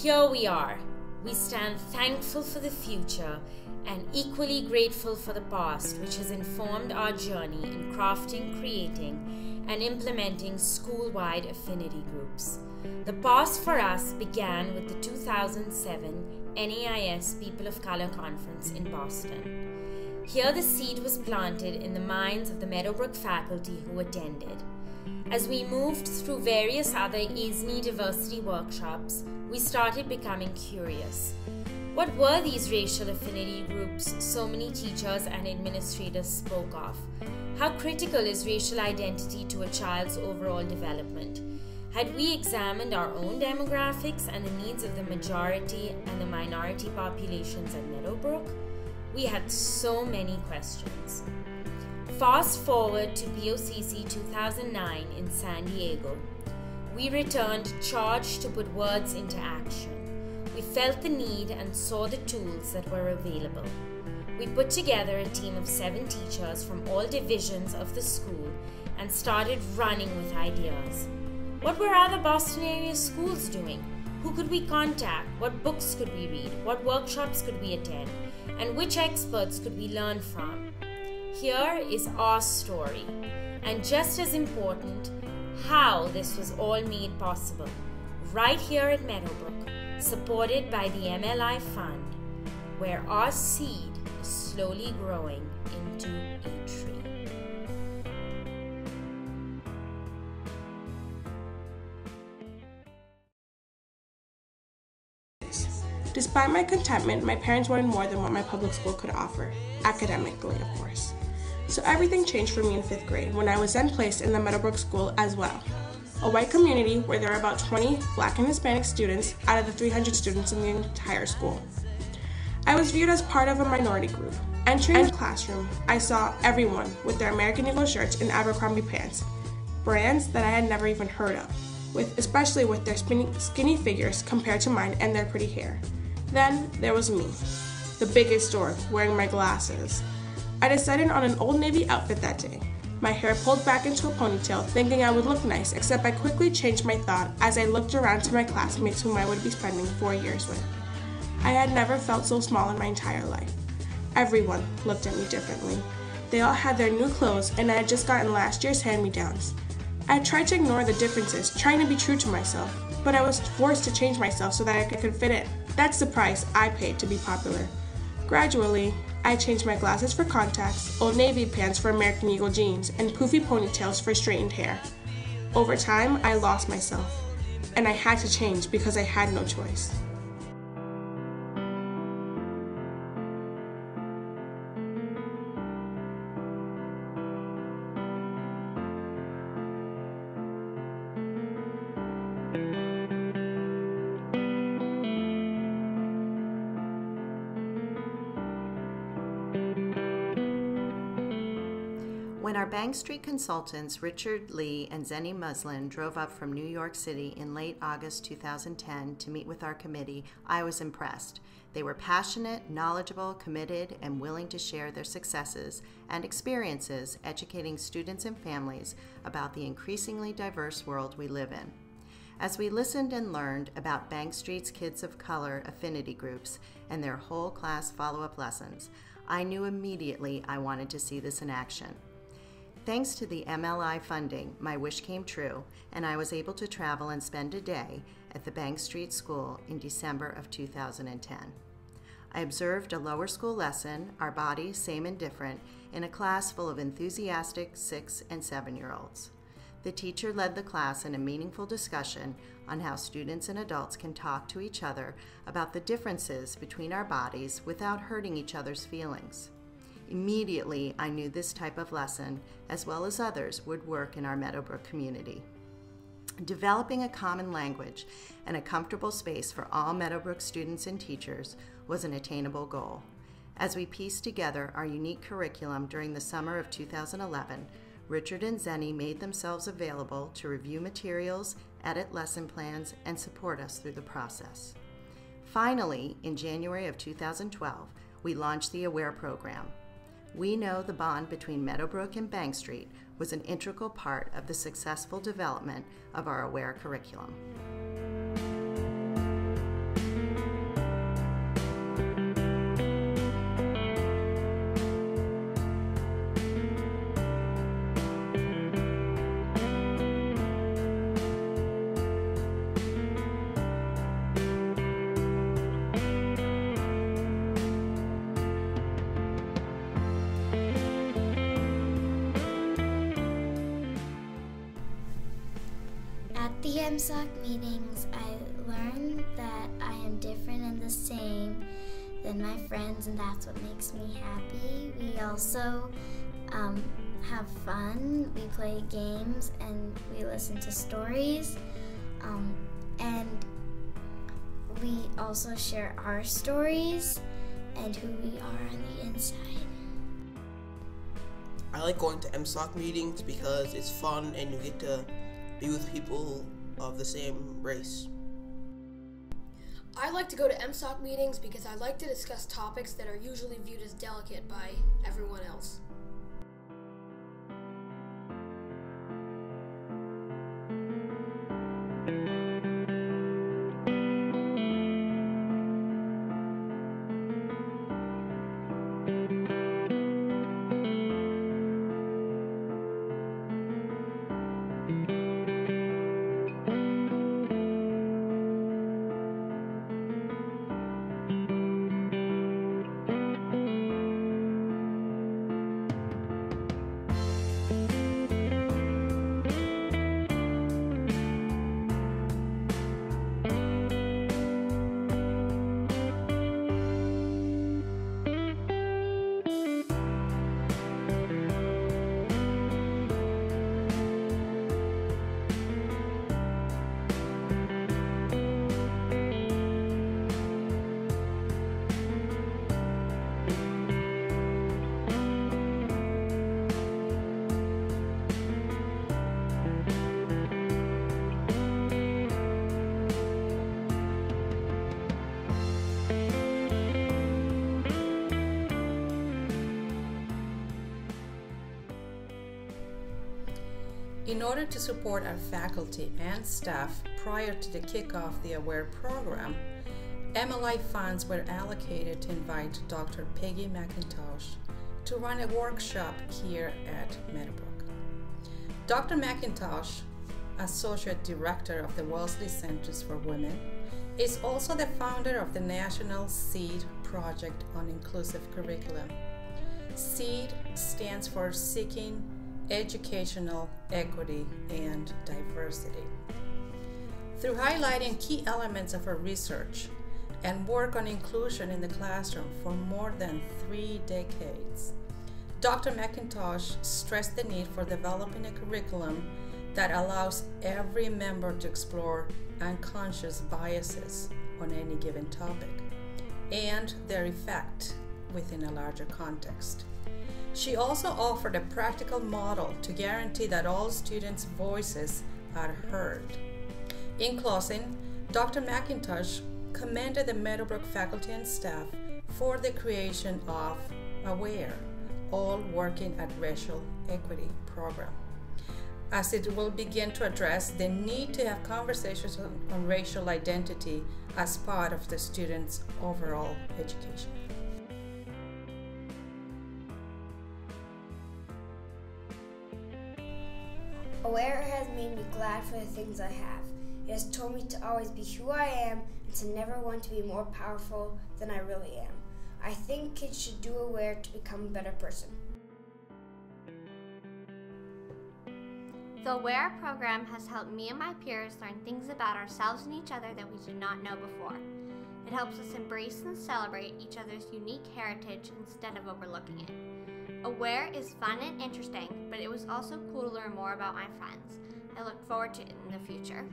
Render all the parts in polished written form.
Here we are. We stand thankful for the future and equally grateful for the past, which has informed our journey in crafting, creating, and implementing school-wide affinity groups. The past for us began with the 2007 NAIS People of Color Conference in Boston. Here the seed was planted in the minds of the Meadowbrook faculty who attended. As we moved through various other ESNI diversity workshops, we started becoming curious. What were these racial affinity groups so many teachers and administrators spoke of? How critical is racial identity to a child's overall development? Had we examined our own demographics and the needs of the majority and the minority populations at Meadowbrook? We had so many questions. Fast forward to POCC 2009 in San Diego. We returned charged to put words into action. We felt the need and saw the tools that were available. We put together a team of 7 teachers from all divisions of the school and started running with ideas. What were other Boston area schools doing? Who could we contact? What books could we read? What workshops could we attend? And which experts could we learn from? Here is our story, and just as important, how this was all made possible, right here at Meadowbrook, supported by the MLI Fund, where our seed is slowly growing into a tree. Despite my contentment, my parents wanted more than what my public school could offer, academically, of course. So everything changed for me in 5th grade when I was then placed in the Meadowbrook School as well, a white community where there are about 20 Black and Hispanic students out of the 300 students in the entire school. I was viewed as part of a minority group. Entering the classroom, I saw everyone with their American Eagle shirts and Abercrombie pants, brands that I had never even heard of, especially with their skinny figures compared to mine and their pretty hair. Then there was me, the biggest dork, wearing my glasses. I decided on an Old Navy outfit that day. My hair pulled back into a ponytail, thinking I would look nice, except I quickly changed my thought as I looked around to my classmates whom I would be spending 4 years with. I had never felt so small in my entire life. Everyone looked at me differently. They all had their new clothes, and I had just gotten last year's hand-me-downs. I tried to ignore the differences, trying to be true to myself, but I was forced to change myself so that I could fit in. That's the price I paid to be popular. Gradually, I changed my glasses for contacts, Old Navy pants for American Eagle jeans, and poofy ponytails for straightened hair. Over time, I lost myself, and I had to change because I had no choice. When our Bank Street consultants, Richard Lee and Zenny Muslin, drove up from New York City in late August 2010 to meet with our committee, I was impressed. They were passionate, knowledgeable, committed, and willing to share their successes and experiences educating students and families about the increasingly diverse world we live in. As we listened and learned about Bank Street's Kids of Color affinity groups and their whole class follow-up lessons, I knew immediately I wanted to see this in action. Thanks to the MLI funding, my wish came true, and I was able to travel and spend a day at the Bank Street School in December of 2010. I observed a lower school lesson, Our Bodies, Same and Different, in a class full of enthusiastic 6- and 7-year-olds. The teacher led the class in a meaningful discussion on how students and adults can talk to each other about the differences between our bodies without hurting each other's feelings. Immediately, I knew this type of lesson, as well as others, would work in our Meadowbrook community. Developing a common language and a comfortable space for all Meadowbrook students and teachers was an attainable goal. As we pieced together our unique curriculum during the summer of 2011, Richard and Zenny made themselves available to review materials, edit lesson plans, and support us through the process. Finally, in January of 2012, we launched the AWARE program. We know the bond between Meadowbrook and Bank Street was an integral part of the successful development of our AWARE curriculum. At the MSOC meetings, I learned that I am different and the same than my friends, and that's what makes me happy. We also have fun. We play games and we listen to stories, and we also share our stories and who we are on the inside. I like going to MSOC meetings because it's fun and you get to be with people of the same race. I like to go to MSOC meetings because I like to discuss topics that are usually viewed as delicate by everyone else. In order to support our faculty and staff prior to the kickoff of the AWARE program, MLI funds were allocated to invite Dr. Peggy McIntosh to run a workshop here at Meadowbrook. Dr. McIntosh, Associate Director of the Wellesley Centers for Women, is also the founder of the National SEED Project on Inclusive Curriculum. SEED stands for Seeking Educational Equity and Diversity. Through highlighting key elements of her research and work on inclusion in the classroom for more than 3 decades, Dr. McIntosh stressed the need for developing a curriculum that allows every member to explore unconscious biases on any given topic and their effect within a larger context. She also offered a practical model to guarantee that all students' voices are heard. In closing, Dr. McIntosh commended the Meadowbrook faculty and staff for the creation of AWARE, All Working at Racial Equity program, as it will begin to address the need to have conversations on racial identity as part of the students' overall education. AWARE has made me glad for the things I have. It has told me to always be who I am and to never want to be more powerful than I really am. I think kids should do AWARE to become a better person. The AWARE program has helped me and my peers learn things about ourselves and each other that we did not know before. It helps us embrace and celebrate each other's unique heritage instead of overlooking it. AWARE is fun and interesting, but it was also cool to learn more about my friends. I look forward to it in the future.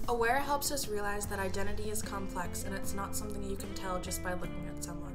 AWARE helps us realize that identity is complex and it's not something you can tell just by looking at someone.